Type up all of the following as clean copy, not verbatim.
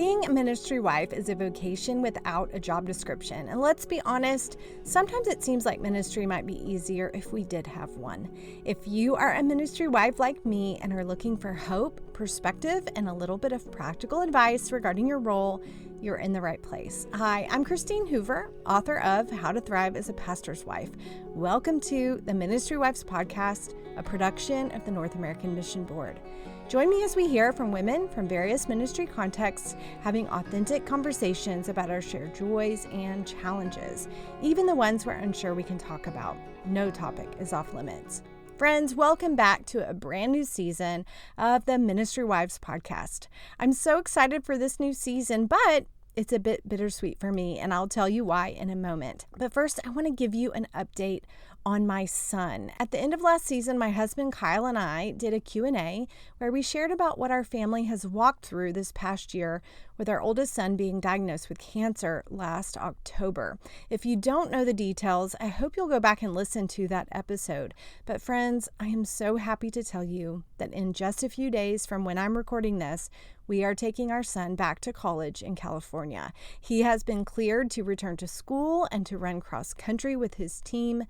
Being a ministry wife is a vocation without a job description. And let's be honest, sometimes it seems like ministry might be easier if we did have one. If you are a ministry wife like me and are looking for hope, perspective, and a little bit of practical advice regarding your role, you're in the right place. Hi, I'm Christine Hoover, author of How to Thrive as a Pastor's Wife. Welcome to the Ministry Wives Podcast, a production of the North American Mission Board. Join me as we hear from women from various ministry contexts, having authentic conversations about our shared joys and challenges, even the ones we're unsure we can talk about. No topic is off limits. Friends, welcome back to a brand new season of the Ministry Wives Podcast. I'm so excited for this new season, but it's a bit bittersweet for me, and I'll tell you why in a moment. But first, I want to give you an update on my son. At the end of last season, my husband Kyle and I did a Q&A where we shared about what our family has walked through this past year with our oldest son being diagnosed with cancer last October. If you don't know the details, I hope you'll go back and listen to that episode. But friends, I am so happy to tell you that in just a few days from when I'm recording this, we are taking our son back to college in California. He has been cleared to return to school and to run cross country with his team.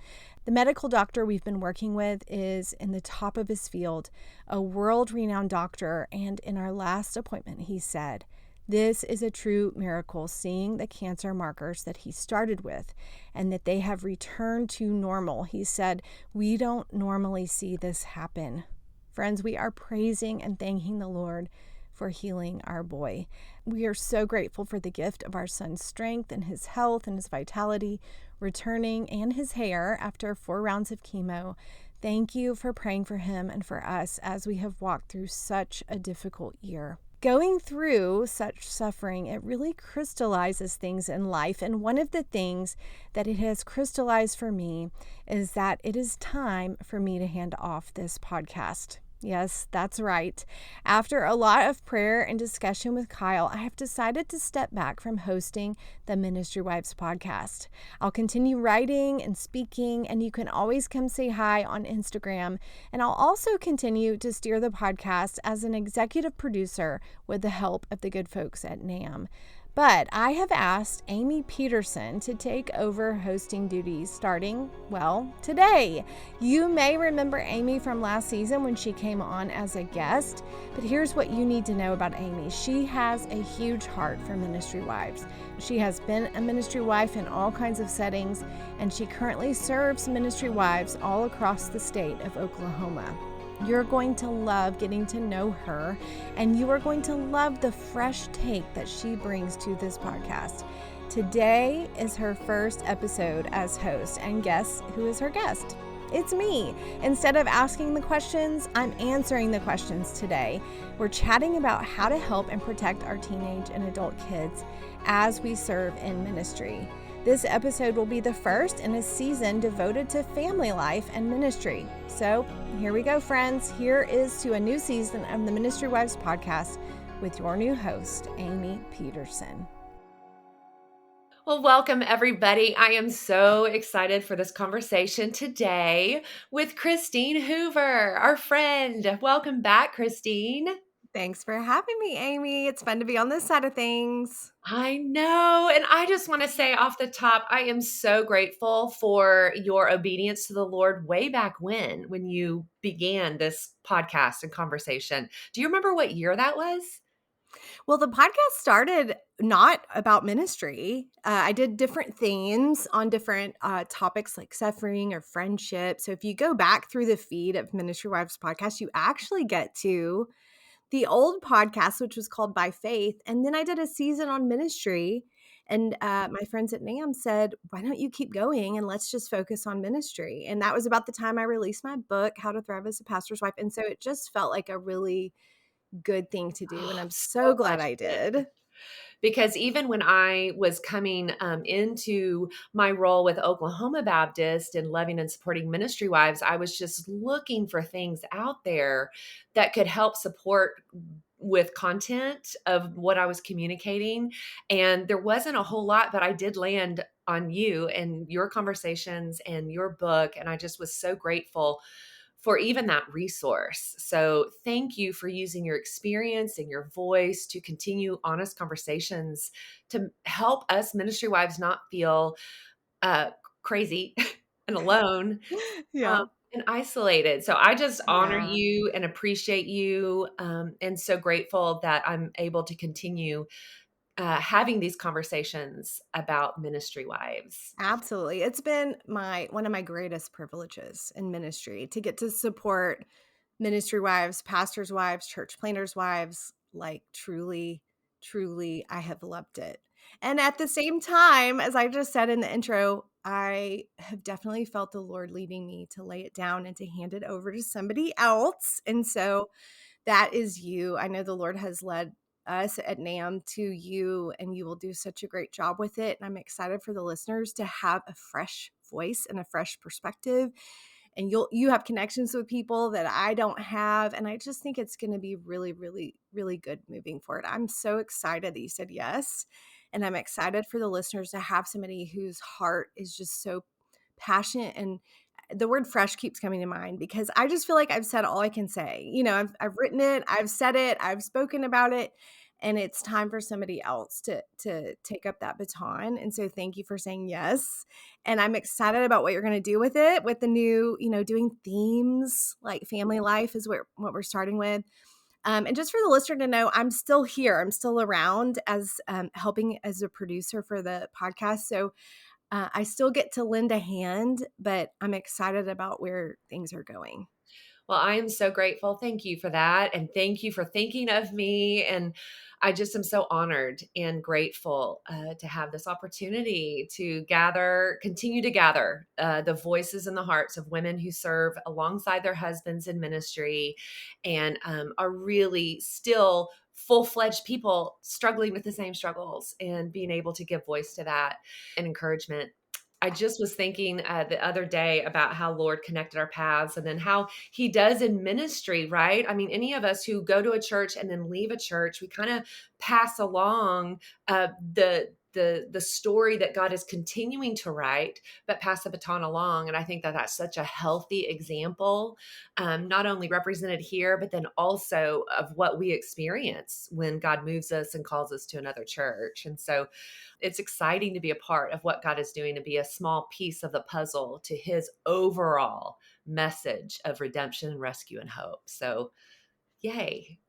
The medical doctor we've been working with is in the top of his field, a world-renowned doctor, and in our last appointment, he said, "This is a true miracle, seeing the cancer markers that he started with and that they have returned to normal." He said, "We don't normally see this happen." Friends, we are praising and thanking the Lord for healing our boy. We are so grateful for the gift of our son's strength and his health and his vitality returning, and his hair after 4 rounds of chemo. Thank you for praying for him and for us as we have walked through such a difficult year. Going through such suffering, it really crystallizes things in life. And one of the things that it has crystallized for me is that it is time for me to hand off this podcast. Yes, that's right. After a lot of prayer and discussion with Kyle, I have decided to step back from hosting the Ministry Wives podcast. I'll continue writing and speaking, and you can always come say hi on Instagram. And I'll also continue to steer the podcast as an executive producer with the help of the good folks at NAMB. But I have asked Amy Peterson to take over hosting duties starting, today. You may remember Amy from last season when she came on as a guest, but here's what you need to know about Amy. She has a huge heart for ministry wives. She has been a ministry wife in all kinds of settings, and she currently serves ministry wives all across the state of Oklahoma. You're going to love getting to know her, and you are going to love the fresh take that she brings to this podcast. Today is her first episode as host, and guess who is her guest? It's me. Instead of asking the questions, I'm answering the questions today. We're chatting about how to help and protect our teenage and adult kids as we serve in ministry. This episode will be the first in a season devoted to family life and ministry. So here we go, friends. Here is to a new season of the Ministry Wives Podcast with your new host, Amy Peterson. Well, welcome everybody. I am so excited for this conversation today with Christine Hoover, our friend. Welcome back, Christine. Thanks for having me, Amy. It's fun to be on this side of things. I know. And I just want to say off the top, I am so grateful for your obedience to the Lord way back when you began this podcast and conversation. Do you remember what year that was? Well, the podcast started not about ministry. I did different themes on different topics like suffering or friendship. So if you go back through the feed of Ministry Wives Podcast, you actually get to the old podcast, which was called By Faith. And then I did a season on ministry. And my friends at NAMB said, why don't you keep going and let's just focus on ministry? And that was about the time I released my book, How to Thrive as a Pastor's Wife. And so it just felt like a really good thing to do. And I'm so glad I did. Because even when I was coming into my role with Oklahoma Baptist and loving and supporting ministry wives, I was just looking for things out there that could help support with content of what I was communicating. And there wasn't a whole lot, but I did land on you and your conversations and your book. And I just was so grateful for even that resource. So thank you for using your experience and your voice to continue honest conversations to help us ministry wives not feel uh, crazy and alone, um, Yeah. and isolated. So I just honor Yeah. you and appreciate you, and so grateful that I'm able to continue having these conversations about ministry wives. Absolutely. It's been one of my greatest privileges in ministry to get to support ministry wives, pastors' wives, church planners' wives. Like truly, truly, I have loved it. And at the same time, as I just said in the intro, I have definitely felt the Lord leading me to lay it down and to hand it over to somebody else. And so that is you. I know the Lord has led us at NAMB to you, and you will do such a great job with it. And I'm excited for the listeners to have a fresh voice and a fresh perspective. And you have connections with people that I don't have. And I just think it's going to be really, really, really good moving forward. I'm so excited that you said yes. And I'm excited for the listeners to have somebody whose heart is just so passionate, and the word fresh keeps coming to mind because I just feel like I've said all I can say. I've written it, I've said it, I've spoken about it, and it's time for somebody else to take up that baton. And so thank you for saying yes. And I'm excited about what you're going to do with it, with the new, doing themes like family life is what we're starting with. And just for the listener to know, I'm still here. I'm still around as helping as a producer for the podcast. So I still get to lend a hand, but I'm excited about where things are going. Well, I am so grateful. Thank you for that. And thank you for thinking of me. And I just am so honored and grateful to have this opportunity to continue to gather the voices and the hearts of women who serve alongside their husbands in ministry and are really still full-fledged people struggling with the same struggles and being able to give voice to that and encouragement. I just was thinking the other day about how Lord connected our paths and then how he does in ministry, right? I mean, any of us who go to a church and then leave a church, we kind of pass along the story that God is continuing to write, but pass the baton along. And I think that that's such a healthy example, not only represented here, but then also of what we experience when God moves us and calls us to another church. And so it's exciting to be a part of what God is doing, to be a small piece of the puzzle to his overall message of redemption, rescue, and hope. So, yay.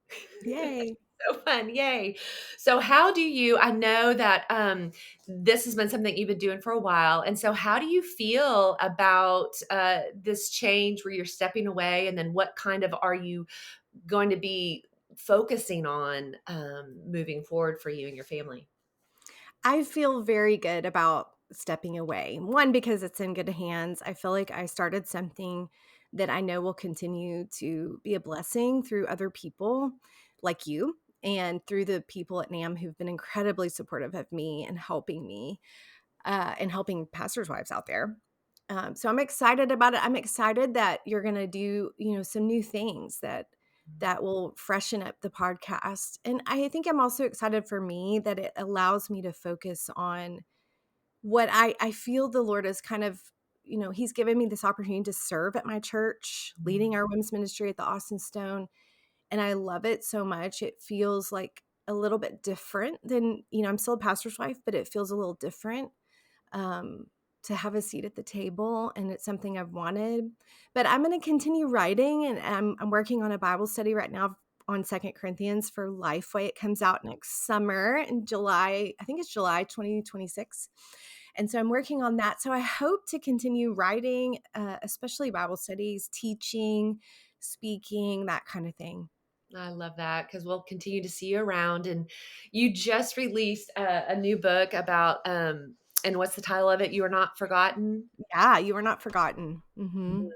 Yay. So fun. Yay. So how do you, I know that this has been something you've been doing for a while. And so how do you feel about this change where you're stepping away? And then what kind of are you going to be focusing on moving forward for you and your family? I feel very good about stepping away. One, because it's in good hands. I feel like I started something that I know will continue to be a blessing through other people like you and through the people at NAM who've been incredibly supportive of me and helping pastors' wives out there. So I'm excited about it. I'm excited that you're going to do, some new things that will freshen up the podcast. And I think I'm also excited for me that it allows me to focus on what I feel the Lord is kind of, he's given me this opportunity to serve at my church, leading our women's ministry at the Austin Stone. And I love it so much. It feels like a little bit different than, I'm still a pastor's wife, but it feels a little different um, to have a seat at the table, and it's something I've wanted. But I'm going to continue writing, and I'm working on a Bible study right now on Second Corinthians for Lifeway. It comes out next summer in July. I think it's July 2026. And so I'm working on that. So I hope to continue writing, especially Bible studies, teaching, speaking, that kind of thing. I love that because we'll continue to see you around. And you just released a new book about, and what's the title of it? You Are Not Forgotten. Yeah, you are not forgotten. Mm-hmm.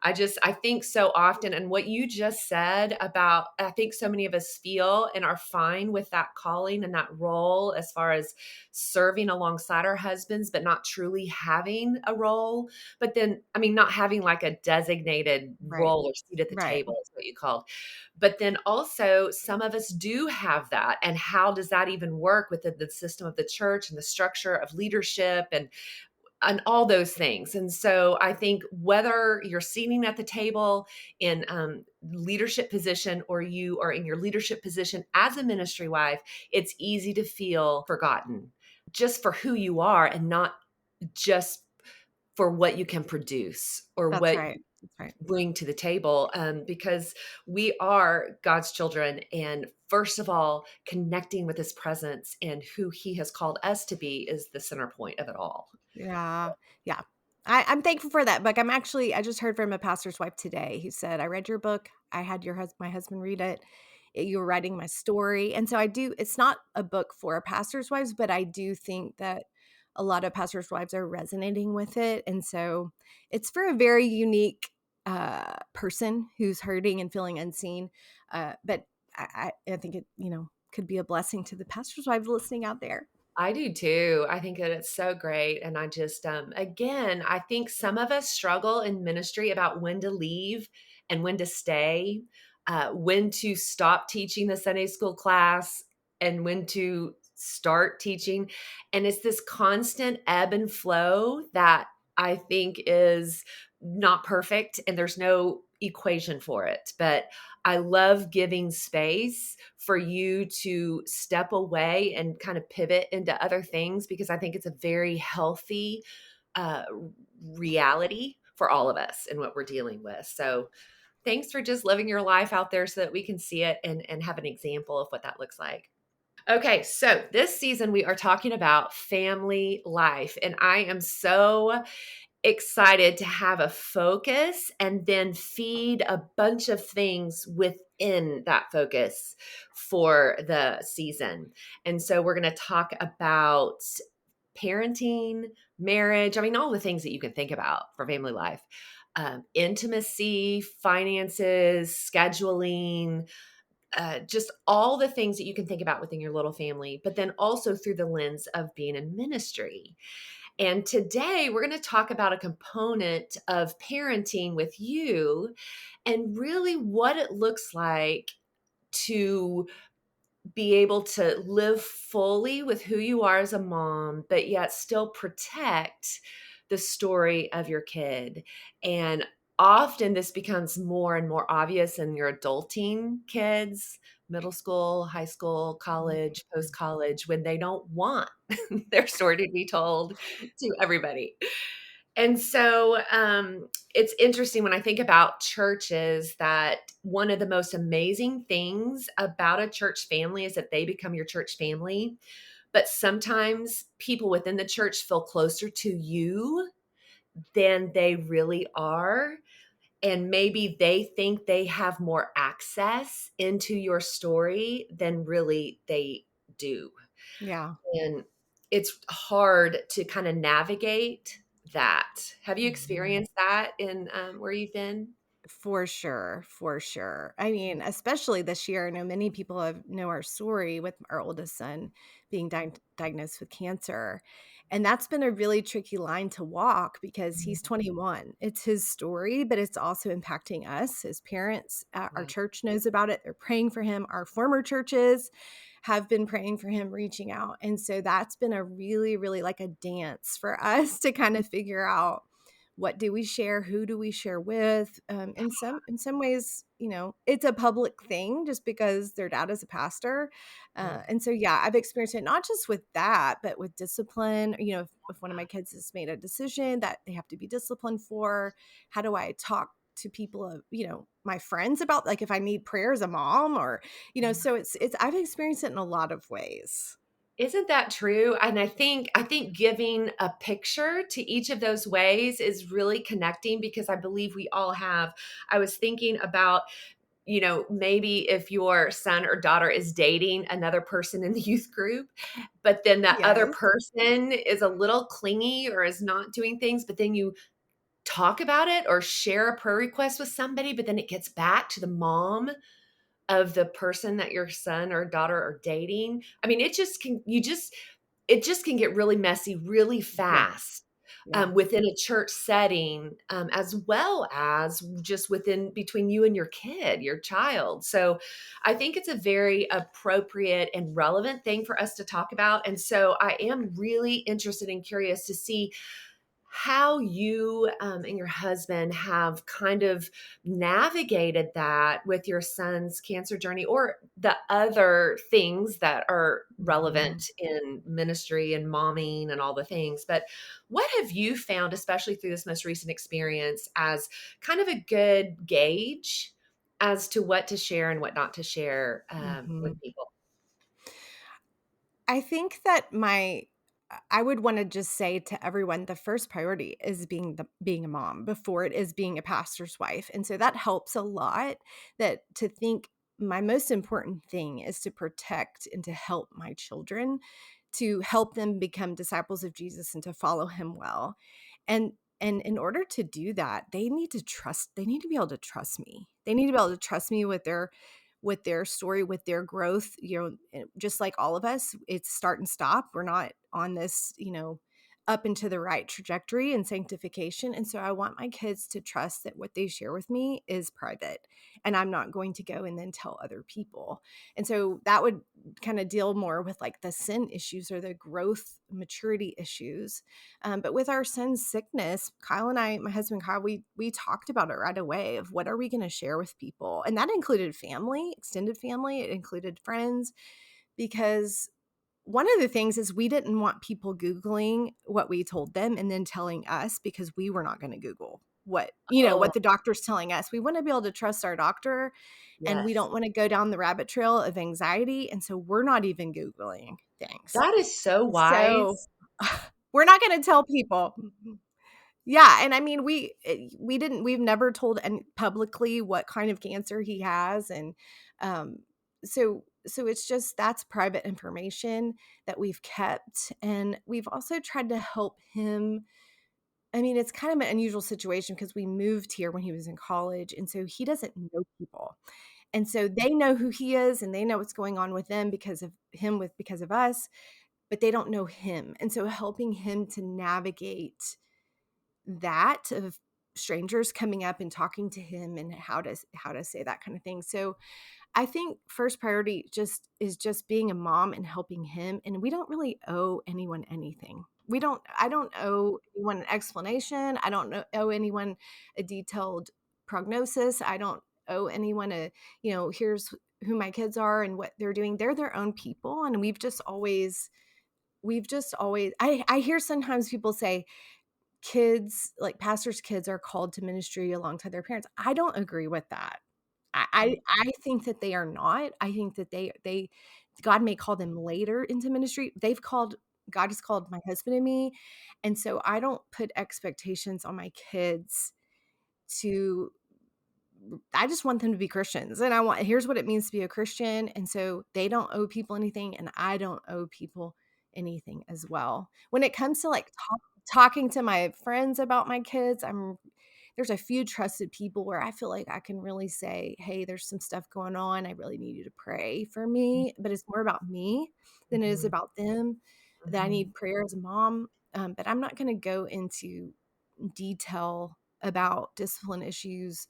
I think so often, and what you just said about, I think so many of us feel and are fine with that calling and that role as far as serving alongside our husbands, but not truly having a role. But then, I mean, not having like a designated Right. role or seat at the Right. table is what you called. But then also, some of us do have that. And how does that even work within the system of the church and the structure of leadership? And and all those things. And so I think whether you're sitting at the table in leadership position or you are in your leadership position as a ministry wife, it's easy to feel forgotten just for who you are and not just for what you can produce or That's what right. That's right. bring to the table, because we are God's children. And first of all, connecting with his presence and who he has called us to be is the center point of it all. Yeah. Yeah. I'm thankful for that book. I just heard from a pastor's wife today. He said, I read your book. I had my husband read it. You were writing my story. And so it's not a book for pastors' wives, but I do think that a lot of pastors' wives are resonating with it. And so it's for a very unique person who's hurting and feeling unseen. But I think it, could be a blessing to the pastor's wives listening out there. I do too. I think that it's so great. And I just, again, I think some of us struggle in ministry about when to leave and when to stay, when to stop teaching the Sunday school class and when to start teaching. And it's this constant ebb and flow that I think is not perfect and there's no equation for it. But I love giving space for you to step away and kind of pivot into other things because I think it's a very healthy uh, reality for all of us and what we're dealing with. So thanks for just living your life out there so that we can see it and have an example of what that looks like. Okay, so this season we are talking about family life, and I am so excited to have a focus and then feed a bunch of things within that focus for the season. And so we're going to talk about parenting, marriage, I mean, all the things that you can think about for family life, intimacy, finances, scheduling, just all the things that you can think about within your little family, but then also through the lens of being in ministry. And today we're going to talk about a component of parenting with you and really what it looks like to be able to live fully with who you are as a mom, but yet still protect the story of your kid. And often this becomes more and more obvious in your adulting kids, middle school, high school, college, post college, when they don't want their story to be told to everybody. And so it's interesting when I think about churches that one of the most amazing things about a church family is that they become your church family. But sometimes people within the church feel closer to you than they really are. And maybe they think they have more access into your story than really they do. Yeah. And it's hard to kind of navigate that. Have you experienced that in where you've been? For sure, for sure. I mean, especially this year, I know many people know our story with our oldest son being diagnosed with cancer. And that's been a really tricky line to walk because he's 21. It's his story, but it's also impacting us, his parents. Our Yeah. church knows about it. They're praying for him. Our former churches have been praying for him, reaching out. And so that's been a really, really like a dance for us to kind of figure out what do we share, who do we share with. In some ways, it's a public thing just because their dad is a pastor. Yeah. And so yeah, I've experienced it not just with that, but with discipline. If one of my kids has made a decision that they have to be disciplined for, how do I talk to people of my friends about, like, if I need prayer as a mom, or so it's I've experienced it in a lot of ways. Isn't that true? And I think giving a picture to each of those ways is really connecting because I believe we all have. I was thinking about, maybe if your son or daughter is dating another person in the youth group, but then that other Yes. person is a little clingy or is not doing things, but then you talk about it or share a prayer request with somebody, but then it gets back to the mom of the person that your son or daughter are dating. I mean, it just can get really messy really Yeah. fast Yeah. within a church setting, as well as just within between you and your kid, your child. So I think it's a very appropriate and relevant thing for us to talk about. And so I am really interested and curious to see how you and your husband have kind of navigated that with your son's cancer journey or the other things that are Mhm. relevant in ministry and momming and all the things. But what have you found, especially through this most recent experience, as kind of a good gauge as to what to share and what not to share with Mhm. people? I think that I would wanna just say to everyone, the first priority is being a mom before it is being a pastor's wife, and so that helps a lot, that to think my most important thing is to protect and to help my children, to help them become disciples of Jesus and to follow him well. And and in order to do that, they need to be able to trust me. They need to be able to trust me with their story, with their growth, just like all of us, it's start and stop. We're not on this, up into the right trajectory and sanctification. And so I want my kids to trust that what they share with me is private and I'm not going to go and then tell other people. And so that would kind of deal more with like the sin issues or the growth maturity issues. But with our son's sickness, Kyle and I, my husband Kyle, we talked about it right away of what are we going to share with people, and that included family, extended family, it included friends, because one of the things is we didn't want people Googling what we told them and then telling us because we were not going to Google Oh, what the doctor's telling us. We want to be able to trust our doctor and we yes. don't want to go down the rabbit trail of anxiety. And so we're not even Googling things. That is so So wise. we're not going to tell people. Yeah, and I mean, we've never told any publicly what kind of cancer he has, and, so it's just that's private information that we've kept, and we've also tried to help him. I mean, it's kind of an unusual situation because we moved here when he was in college, and so he doesn't know people, and so they know who he is, and they know what's going on with them because of us, but they don't know him, and so helping him to navigate that of strangers coming up and talking to him and how to say that kind of thing. So I think first priority just being a mom and helping him, and we don't really owe anyone anything. I don't owe anyone an explanation. I don't owe anyone a detailed prognosis. I don't owe anyone here's who my kids are and what they're doing. They're their own people, and we've just always I hear sometimes people say kids, like pastors' kids, are called to ministry alongside their parents. I don't agree with that. I think that they are not. I think that they God may call them later into ministry. God has called my husband and me, and so I don't put expectations on my kids to I just want them to be Christians, and here's what it means to be a Christian, and so they don't owe people anything, and I don't owe people anything as well. When it comes to, like, talking to my friends about my kids, there's a few trusted people where I feel like I can really say, "Hey, there's some stuff going on, I really need you to pray for me," but it's more about me than it is Mhm, about them, that I mhm. need prayer as a mom, but I'm not gonna go into detail about discipline issues,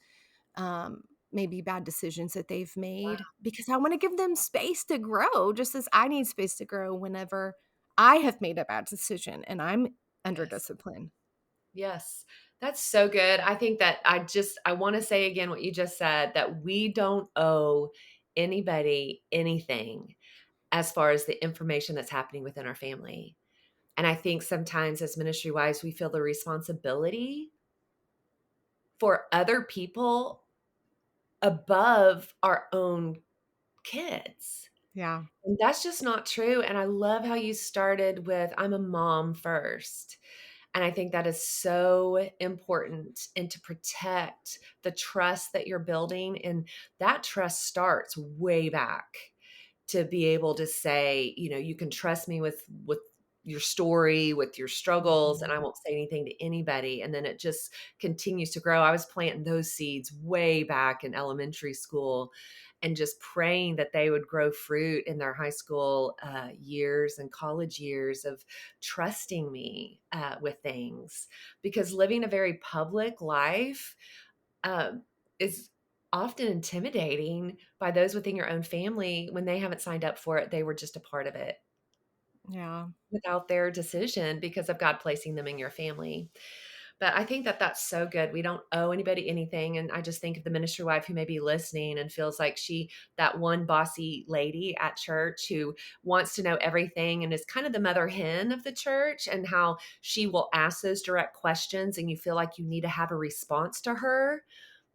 maybe bad decisions that they've made because I want to give them space to grow, just as I need space to grow whenever I have made a bad decision and I'm under Yes, discipline. yes. That's so good. I think that I wanna say again what you just said, that we don't owe anybody anything as far as the information that's happening within our family. And I think sometimes as ministry wives, we feel the responsibility for other people above our own kids. Yeah. And that's just not true. And I love how you started with, I'm a mom first. And I think that is so important and to protect the trust that you're building. And that trust starts way back to be able to say, you can trust me with your story, with your struggles, and Mhm. I won't say anything to anybody. And then it just continues to grow. I was planting those seeds way back in elementary school and just praying that they would grow fruit in their high school years and college years of trusting me with things. Because living a very public life um, is often intimidating by those within your own family when they haven't signed up for it. They were just a part of it. Yeah. without their decision because of God placing them in your family. But I think that that's so good. We don't owe anybody anything. And I just think of the ministry wife who may be listening and feels like that one bossy lady at church who wants to know everything and is kind of the mother hen of the church, and how she will ask those direct questions and you feel like you need to have a response to her.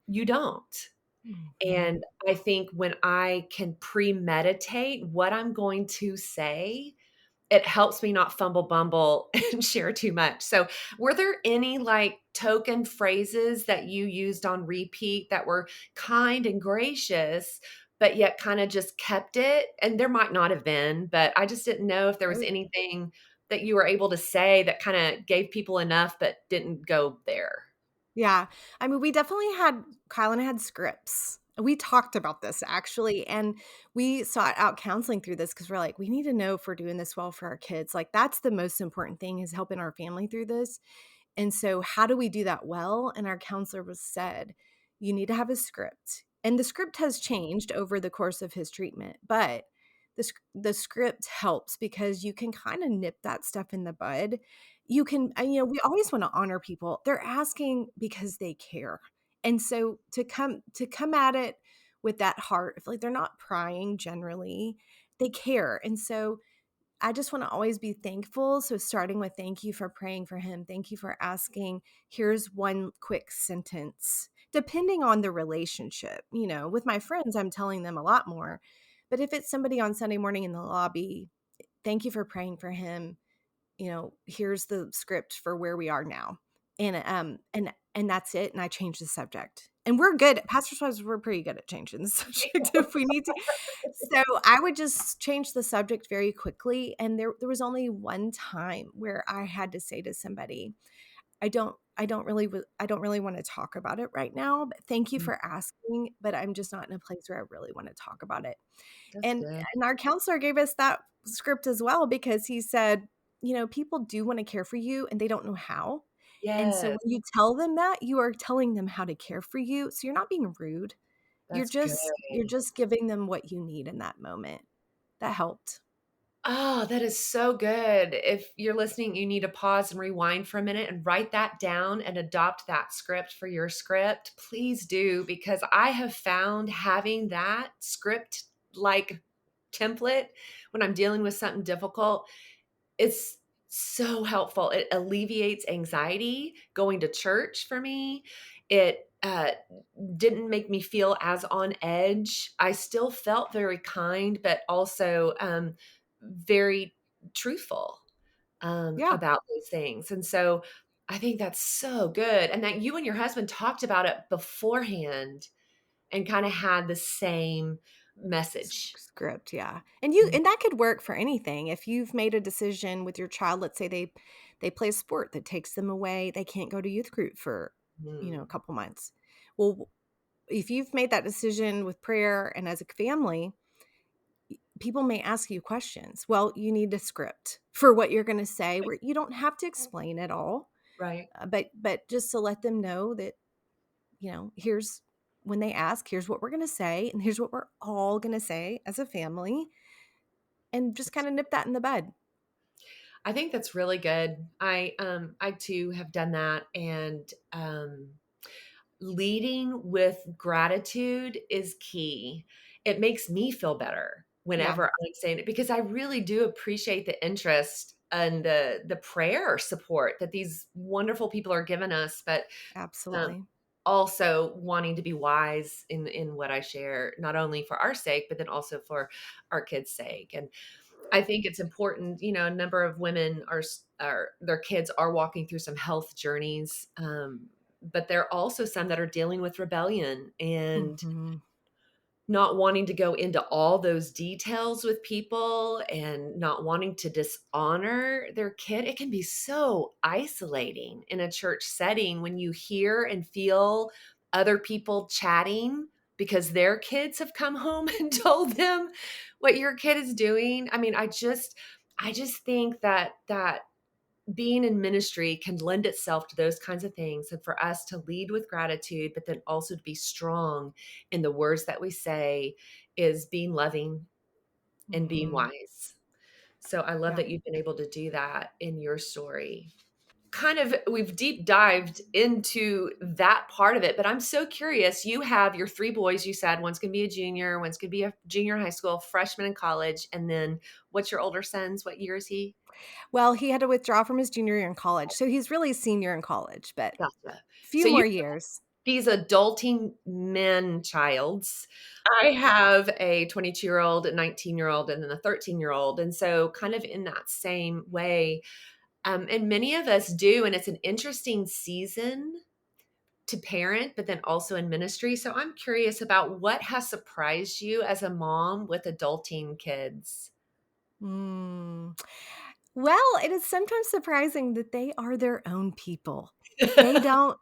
You don't. Mhm. And I think when I can premeditate what I'm going to say, it helps me not fumble bumble and share too much. So, were there any like token phrases that you used on repeat that were kind and gracious, but yet kind of just kept it? And there might not have been, but I just didn't know if there was anything that you were able to say that kind of gave people enough but didn't go there. Yeah. I mean, we definitely had Kyle and I had scripts. We talked about this actually, and we sought out counseling through this because we're like, we need to know if we're doing this well for our kids. Like, that's the most important thing is helping our family through this. And so, how do we do that well? And our counselor was said, you need to have a script. And the script has changed over the course of his treatment, but the script helps because you can kind of nip that stuff in the bud. You can, and, we always want to honor people. They're asking because they care. And so to come at it with that heart, if like they're not prying generally, they care. And so I just want to always be thankful. So, starting with thank you for praying for him. Thank you for asking. Here's one quick sentence, depending on the relationship. With my friends, I'm telling them a lot more. But if it's somebody on Sunday morning in the lobby, thank you for praying for him. Here's the script for where we are now. And that's it. And I change the subject. And we're good. Pastors' wives, we're pretty good at changing the subject if we need to. So I would just change the subject very quickly. And there was only one time where I had to say to somebody, I don't really want to talk about it right now, but thank you Mm, for asking, but I'm just not in a place where I really want to talk about it. that's And good. and our counselor gave us that script as well because he said, people do want to care for you and they don't know how. And so when Yes, you tell them that, you are telling them how to care for you. So you're not being rude. You're that's good. just you're just giving them what you need in that moment. That helped. Oh, that is so good. If you're listening, you need to pause and rewind for a minute and write that down and adopt that script for your script. Please do, because I have found having that script like template when I'm dealing with something difficult, it's so helpful. It alleviates anxiety going to church for me. It didn't make me feel as on edge. I still felt very kind, but also very truthful Yeah. about those things. And so I think that's so good. And that you and your husband talked about it beforehand and kind of had the same message. Script, yeah. And that could work for anything. If you've made a decision with your child, let's say they play a sport that takes them away, they can't go to youth group for, a Mhm. couple months. Well, if you've made that decision with prayer and as a family, people may ask you questions. Well, you need a script for what you're going to say where you don't have to explain it all, Right. but just to let them know that, here's when they ask, here's what we're going to say and here's what we're all going to say as a family and just kind of nip that in the bud. I think that's really good. I too have done that, and leading with gratitude is key. It makes me feel better Yeah, whenever I'm saying it because I really do appreciate the interest and the prayer support that these wonderful people are giving us, but um, absolutely. also wanting to be wise in what I share, not only for our sake, but then also for our kids' sake. And I think it's important, a number of women are their kids are walking through some health journeys, but there are also some that are dealing with rebellion and Mhm. not wanting to go into all those details with people and not wanting to dishonor their kid. It can be so isolating in a church setting when you hear and feel other people chatting because their kids have come home and told them what your kid is doing. I mean, I just think that being in ministry can lend itself to those kinds of things, and for us to lead with gratitude but then also to be strong in the words that we say is being loving and being Mhm. wise. So I love Yeah. that you've been able to do that in your story. Kind of, we've deep dived into that part of it, but I'm so curious. You have your three boys, you said one's going to be a junior, one's going to be a junior in high school, freshman in college. And then what's your older son's? What year is he? Well, he had to withdraw from his junior year in college, so he's really senior in college, but Gotcha. few So you more years. these adulting men childs. I have a 22-year-old, a 19-year-old, and then a 13-year-old. And so kind of in that same way, and many of us do, and it's an interesting season to parent, but then also in ministry. So I'm curious about what has surprised you as a mom with adulting kids. Mm. Well, it is sometimes surprising that they are their own people. They don't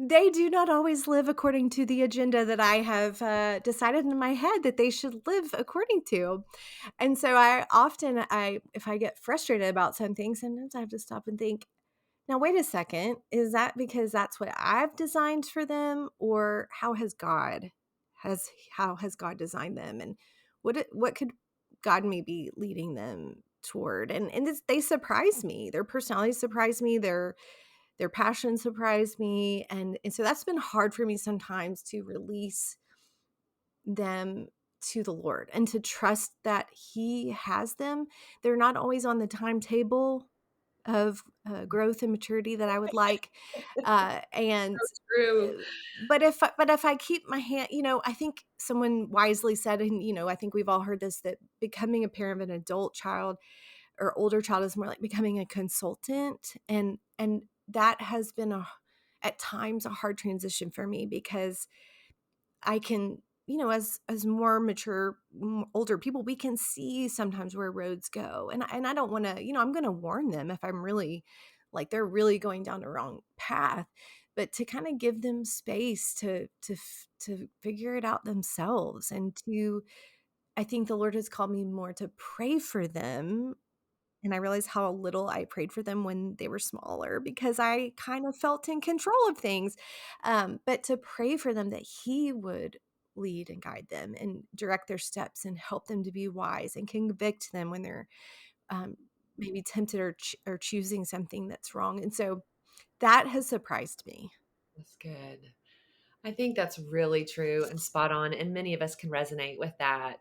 they do not always live according to the agenda that I have, decided in my head that they should live according to. And so I if I get frustrated about something, sometimes I have to stop and think, now, wait a second. Is that because that's what I've designed for them, or has how has God designed them, and what could God maybe leading them toward? They surprise me. Their personalities surprise me. Their passion surprise me, and so that's been hard for me sometimes to release them to the Lord and to trust that He has them. They're not always on the timetable of, growth and maturity that I would like, and, True. uh, but if I keep my hand, I think someone wisely said, and, I think we've all heard this, that becoming a parent of an adult child or older child is more like becoming a consultant, and that has been at times, a hard transition for me because I can, as more mature, older people, we can see sometimes where roads go, and I don't want to, I'm going to warn them if I'm really, like, they're really going down the wrong path, but to kind of give them space to figure it out themselves, and to, I think the Lord has called me more to pray for them. And I realized how little I prayed for them when they were smaller because I kind of felt in control of things. But to pray for them that He would lead and guide them and direct their steps and help them to be wise and convict them when they're, um, maybe tempted or choosing something that's wrong. And so that has surprised me. That's good. I think that's really true and spot on. And many of us can resonate with that.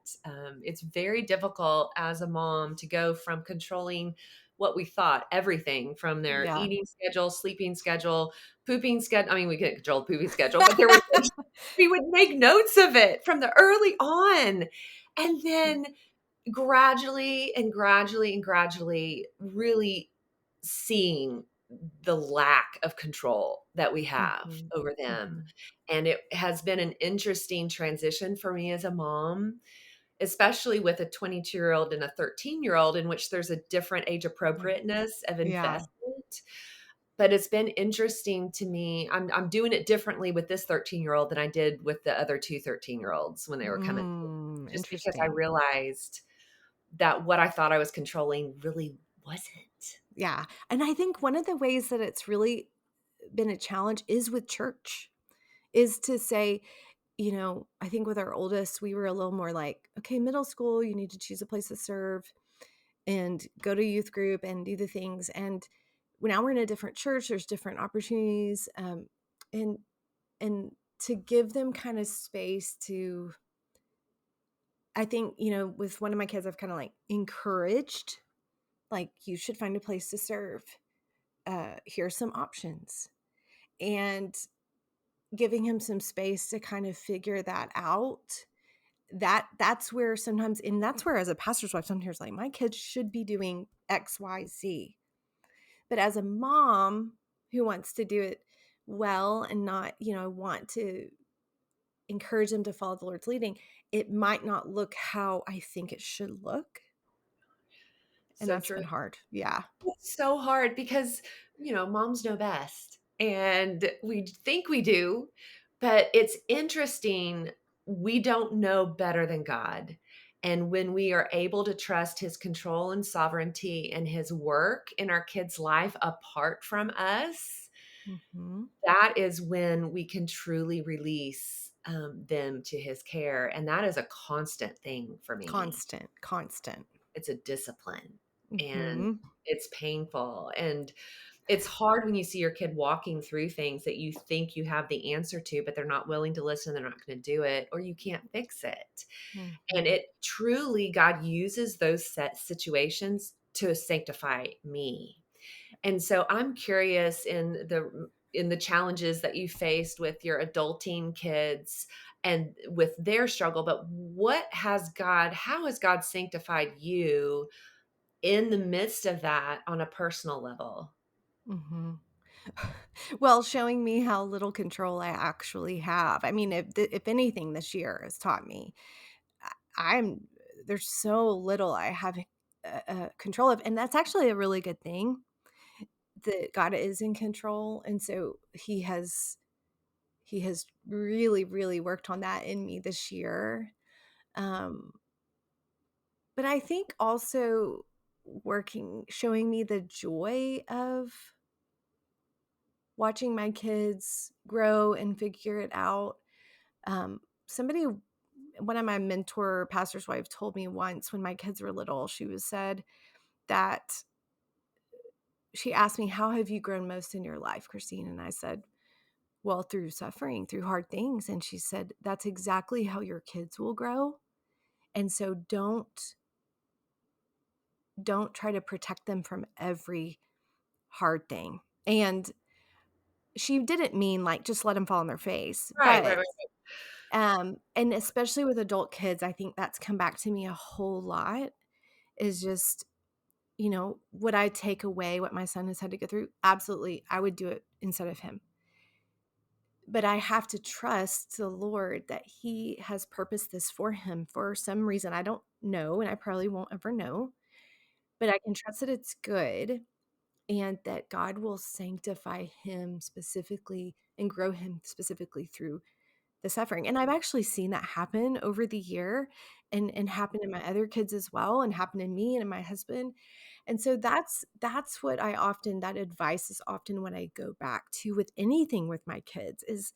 It's very difficult as a mom to go from controlling what we thought, everything from their Yeah. eating schedule, sleeping schedule, pooping schedule. I mean, we could control the pooping schedule, but there were things we would make notes of it from the early on. And then gradually and gradually and gradually really seeing the lack of control that we have Mhm. over them. Mhm. And it has been an interesting transition for me as a mom, especially with a 22-year-old and a 13-year-old, in which there's a different age Yeah. appropriateness of Yeah. investment. But it's been interesting to me. I'm doing it differently with this 13-year-old than I did with the other two 13-year-olds when they were coming, just because I Interesting. realized that what I thought I was controlling really wasn't. Yeah. And I think one of the ways that it's really been a challenge is with church, is to say, I think with our oldest, we were a little more like, okay, middle school, you need to choose a place to serve and go to youth group and do the things. And now we're in a different church, there's different opportunities. And, and to give them kind of space to, I think, with one of my kids, I've kind of like encouraged, like, you should find a place to serve. Here's some options. And giving him some space to kind of figure that out. That's where sometimes, and that's where as a pastor's wife, sometimes like my kids should be doing XYZ. But as a mom who wants to do it well and not, want to encourage them to follow the Lord's leading, it might not look how I think it should look. And So that's true. been hard. Yeah. It's so hard because, moms know best and we think we do, but it's interesting. We don't know better than God. And when we are able to trust his control and sovereignty and his work in our kids' life apart from us, Hmm. that is when we can truly release them to his care. And that is a constant thing for me. Constant, constant. It's a discipline. and Mhm. it's painful. And it's hard when you see your kid walking through things that you think you have the answer to, but they're not willing to listen, they're not going to do it, or you can't fix it. And Mhm. it truly, God uses those set situations to sanctify me. And so I'm curious in the challenges that you faced with your adulting kids and with their struggle, but how has God sanctified you in the midst of that on a personal level? Mhm. Well, showing me how little control I actually have. I mean, if anything this year has taught me, I'm there's so little I have control of, and that's actually a really good thing that God is in control, and so he has really, really worked on that in me this year. Um, but I think also showing me the joy of watching my kids grow and figure it out. Somebody, one of my mentor pastor's wife told me once when my kids were little, she was said that she asked me, "How have you grown most in your life, Christine?" And I said, "Well, through suffering, through hard things." And she said, "That's exactly how your kids will grow. And so don't try to protect them from every hard thing." And she didn't mean like just let them fall on their face, Right, right, but right. and especially with adult kids, I think that's come back to me a whole lot is just, would I take away what my son has had to go through? Absolutely. I would do it instead of him. But I have to trust the Lord that he has purposed this for him for some reason. I don't know, and I probably won't ever know, but I can trust that it's good and that God will sanctify him specifically and grow him specifically through the suffering. And I've actually seen that happen over the year and happen in my other kids as well and happen in me and in my husband. And so that's what that advice is often what I go back to with anything with my kids is,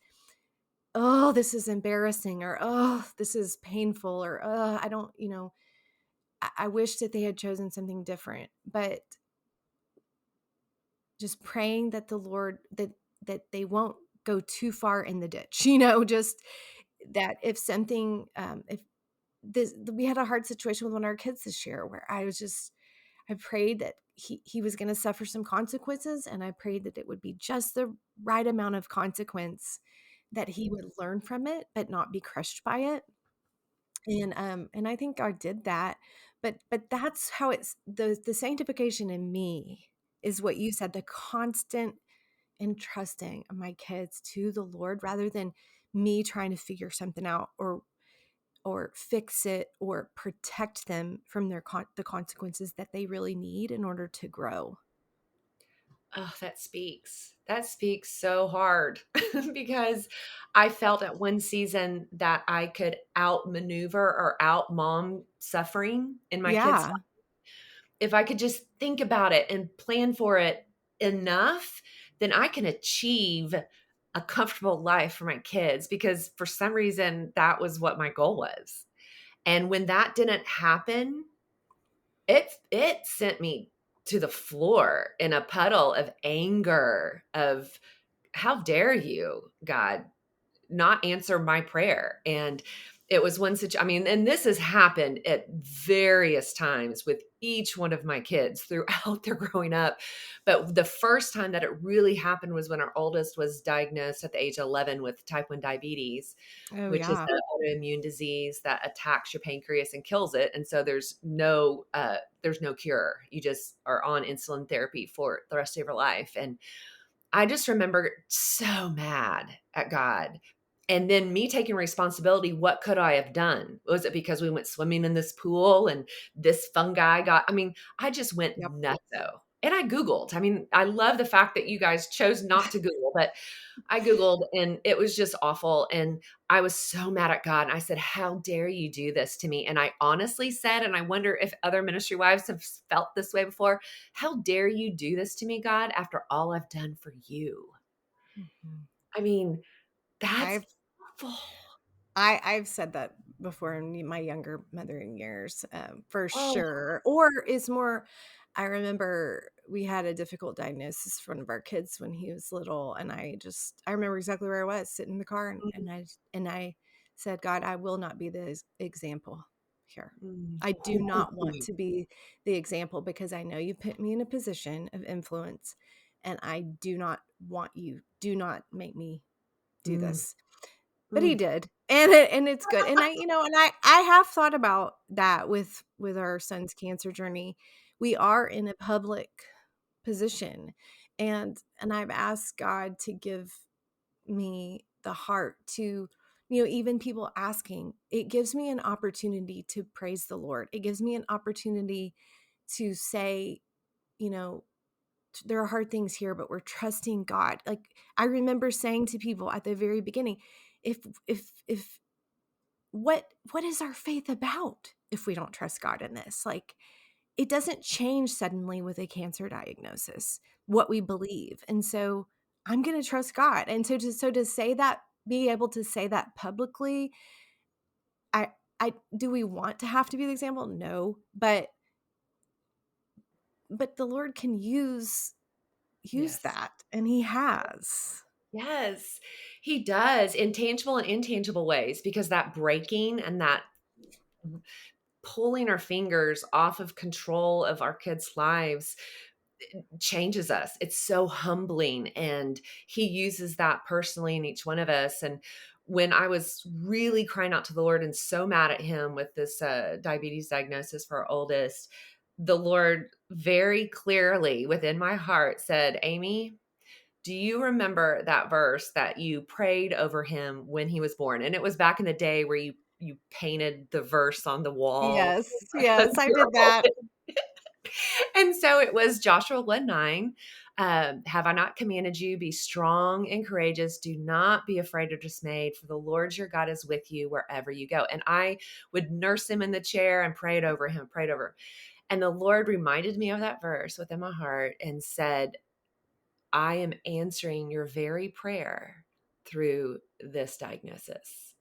"Oh, this is embarrassing," or, "Oh, this is painful," or, I don't, I wish that they had chosen something different." But just praying that the Lord that they won't go too far in the ditch, just that if something, if this we had a hard situation with one of our kids this year where I prayed that he was gonna suffer some consequences, and I prayed that it would be just the right amount of consequence, that he would learn from it, but not be crushed by it. And I think God did that. But that's how it's the sanctification in me is what you said, the constant entrusting of my kids to the Lord rather than me trying to figure something out or fix it or protect them from the consequences that they really need in order to grow. Oh, that speaks. That speaks so hard because I felt at one season that I could outmaneuver or out mom suffering in my kids' Yeah. life. If I could just think about it and plan for it enough, then I can achieve a comfortable life for my kids because for some reason that was what my goal was. And when that didn't happen, it sent me to the floor in a puddle of anger of how dare you, God, not answer my prayer. And it was one such, I mean, and this has happened at various times with each one of my kids throughout their growing up. But the first time that it really happened was when our oldest was diagnosed at the age of 11 with type 1 diabetes, Oh, which is yeah. an autoimmune disease that attacks your pancreas and kills it. And so there's no cure. You just are on insulin therapy for the rest of your life. And I just remember so mad at God. And then me taking responsibility, what could I have done? Was it because we went swimming in this pool and this fungi I mean, I just went Yep. nutso. And I Googled. I mean, I love the fact that you guys chose not to Google, but I Googled and it was just awful. And I was so mad at God. And I said, "How dare you do this to me?" And I honestly said, and I wonder if other ministry wives have felt this way before, "How dare you do this to me, God, after all I've done for you?" Mhm. I mean, that's I've awful. I've said that before in my younger mothering years, for Oh, sure. Or is more. I remember we had a difficult diagnosis for one of our kids when he was little, and I remember exactly where I was sitting in the car, and I said, God, I will not be the example here. Mm. I do not want to be the example because I know you put me in a position of influence, and I do not make me do Mm. this. But he Mm. did, and it's good, and I have thought about that with our son's cancer journey. We are in a public position, and I've asked God to give me the heart to, even people asking, it gives me an opportunity to praise the Lord. It gives me an opportunity to say, you know, there are hard things here, but we're trusting God. Like I remember saying to people at the very beginning, if what is our faith about if we don't trust God in this? Like it doesn't change suddenly with a cancer diagnosis what we believe. And so I'm going to trust God. And so to say that, be able to say that publicly, I do we want to have to be the example? No, but the Lord can use Yes. that, and he has. Yes, he does in tangible and intangible ways because that breaking and that pulling our fingers off of control of our kids' lives changes us. It's so humbling. And he uses that personally in each one of us. And when I was really crying out to the Lord and so mad at him with this diabetes diagnosis for our oldest, the Lord very clearly within my heart said, Amy, do you remember that verse that you prayed over him when he was born? And it was back in the day where you painted the verse on the wall Yes, of yes, I your did that. oldest. And so it was Joshua 1:9. Have I not commanded you? Be strong and courageous. Do not be afraid or dismayed, for the Lord your God is with you wherever you go. And I would nurse him in the chair and prayed over him, prayed over. And the Lord reminded me of that verse within my heart and said, I am answering your very prayer through this diagnosis.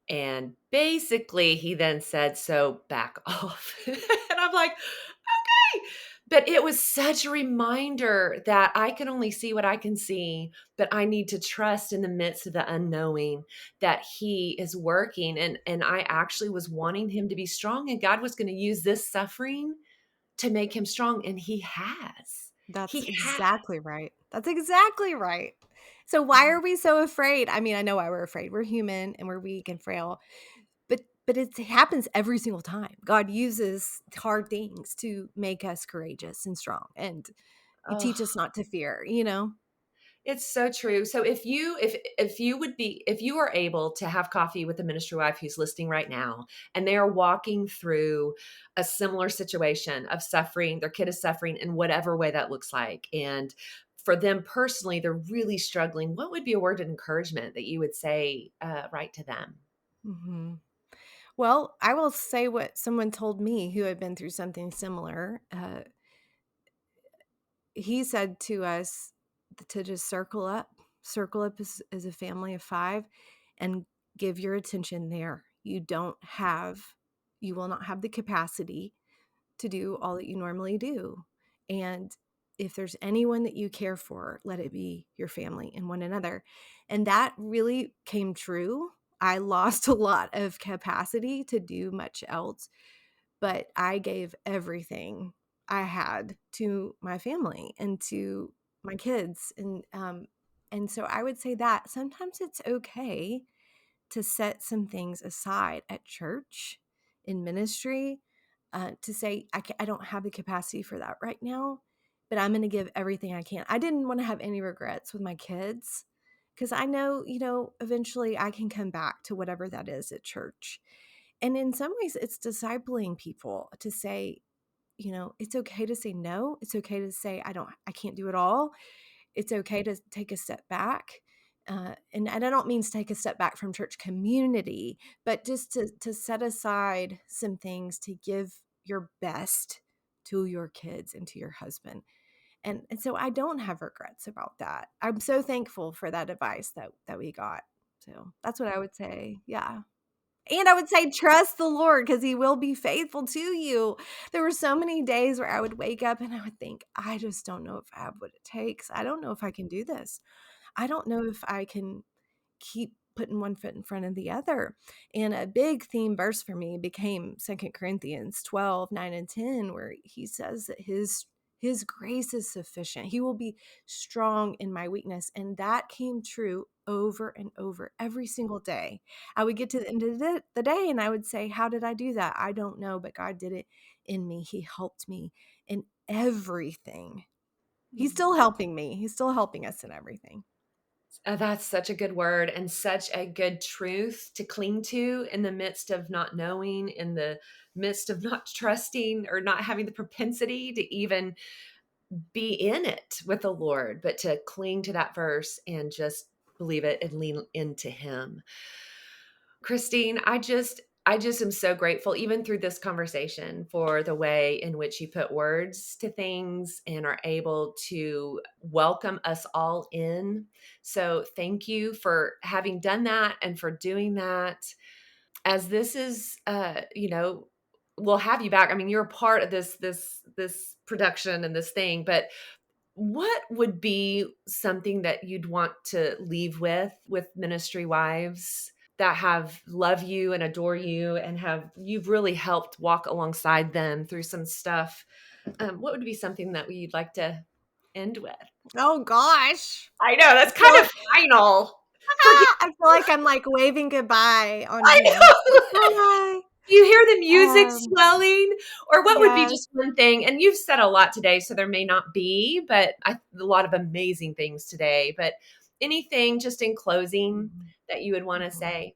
And basically, he then said, so back off. And I'm like, okay. But it was such a reminder that I can only see what I can see, but I need to trust in the midst of the unknowing that he is working. And I actually was wanting him to be strong, and God was going to use this suffering to make him strong. And he has. That's He has. exactly right. That's exactly right. So why are we so afraid? I mean, I know why we're afraid. We're human and we're weak and frail, but it happens every single time. God uses hard things to make us courageous and strong, and he Oh, teaches us not to fear. it's so true. So if you are able to have coffee with a ministry wife who's listening right now and they are walking through a similar situation of suffering, their kid is suffering in whatever way that looks like, and for them personally, they're really struggling, what would be a word of encouragement that you would say right to them? Mhm. Well, I will say what someone told me who had been through something similar. He said to us to just circle up as a family of five, and give your attention there. You will not have the capacity to do all that you normally do. And if there's anyone that you care for, let it be your family and one another. And that really came true. I lost a lot of capacity to do much else, but I gave everything I had to my family and to my kids. And so I would say that sometimes it's okay to set some things aside at church, in ministry, to say, I don't have the capacity for that right now, but I'm going to give everything I can. I didn't want to have any regrets with my kids because I know, eventually I can come back to whatever that is at church. And in some ways, it's discipling people to say, it's okay to say no. It's okay to say, I can't do it all. It's okay to take a step back. And I don't mean to take a step back from church community, but just to set aside some things to give your best to your kids and to your husband. And so I don't have regrets about that. I'm so thankful for that advice that we got. So that's what I would say. Yeah. And I would say, trust the Lord because he will be faithful to you. There were so many days where I would wake up and I would think, I just don't know if I have what it takes. I don't know if I can do this. I don't know if I can keep putting one foot in front of the other. And a big theme verse for me became 2 Corinthians 12:9 and 10, where he says that his grace is sufficient. He will be strong in my weakness. And that came true over and over every single day. I would get to the end of the day and I would say, how did I do that? I don't know, but God did it in me. He helped me in everything. He's still helping me. He's still helping us in everything. That's such a good word and such a good truth to cling to in the midst of not knowing, in the midst of not trusting or not having the propensity to even be in it with the Lord, but to cling to that verse and just believe it and lean into him. Christine, I just am so grateful, even through this conversation, for the way in which you put words to things and are able to welcome us all in. So thank you for having done that and for doing that. As this is, we'll have you back. I mean, you're a part of this production and this thing, but what would be something that you'd want to leave with ministry wives that have love you and adore you and you've really helped walk alongside them through some stuff? What would be something that you'd like to end with? Oh gosh. I know that's kind of final. Forget. I feel like I'm like waving goodbye on, I know. bye. You hear the music swelling, or what would be Yes. just one thing? And you've said a lot today, so there may not be, but a lot of amazing things today. But anything just in closing that you would want to say?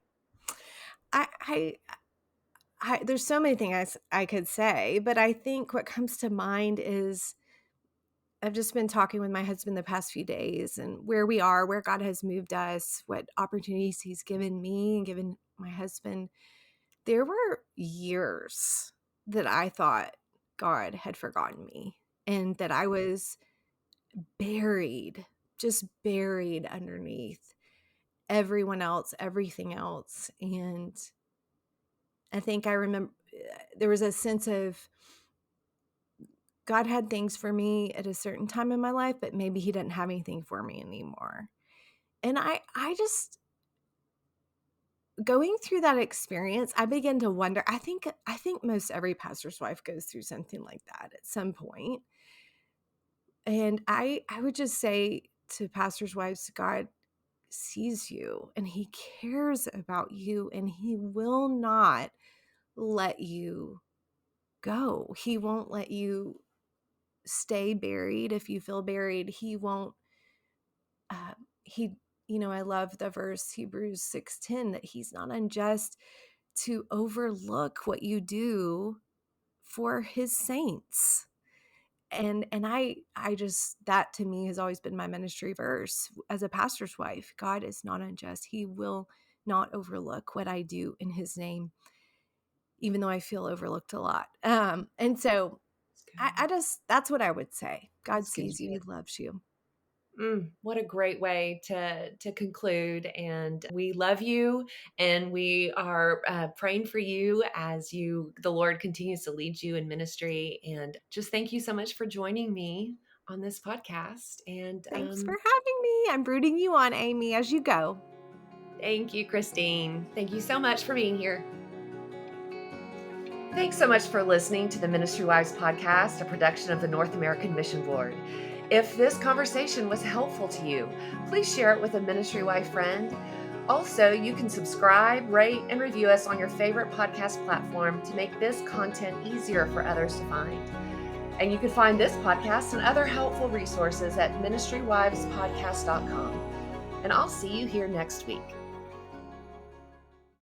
There's so many things I could say, but I think what comes to mind is I've just been talking with my husband the past few days and where we are, where God has moved us, what opportunities he's given me and given my husband. There were years that I thought God had forgotten me and that I was just buried underneath everyone else, everything else. And I think I remember there was a sense of God had things for me at a certain time in my life, but maybe he didn't have anything for me anymore. And I just going through that experience, I began to wonder. I think most every pastor's wife goes through something like that at some point. And I would just say to pastors' wives, God sees you and he cares about you and he will not let you go. He won't let you stay buried if you feel buried. He won't he I love the verse Hebrews 6:10 that he's not unjust to overlook what you do for his saints. And I just, that to me has always been my ministry verse as a pastor's wife. God is not unjust. He will not overlook what I do in his name, even though I feel overlooked a lot. And so I just, that's what I would say. God sees you. He loves you. What a great way to conclude. And we love you, and we are praying for you as the Lord continues to lead you in ministry. And just thank you so much for joining me on this podcast. And Thanks for having me. I'm rooting you on, Amy, as you go. Thank you, Christine. Thank you so much for being here. Thanks so much for listening to the Ministry Wives Podcast, a production of the North American Mission Board. If this conversation was helpful to you, please share it with a ministry wife friend. Also, you can subscribe, rate, and review us on your favorite podcast platform to make this content easier for others to find. And you can find this podcast and other helpful resources at ministrywivespodcast.com. And I'll see you here next week.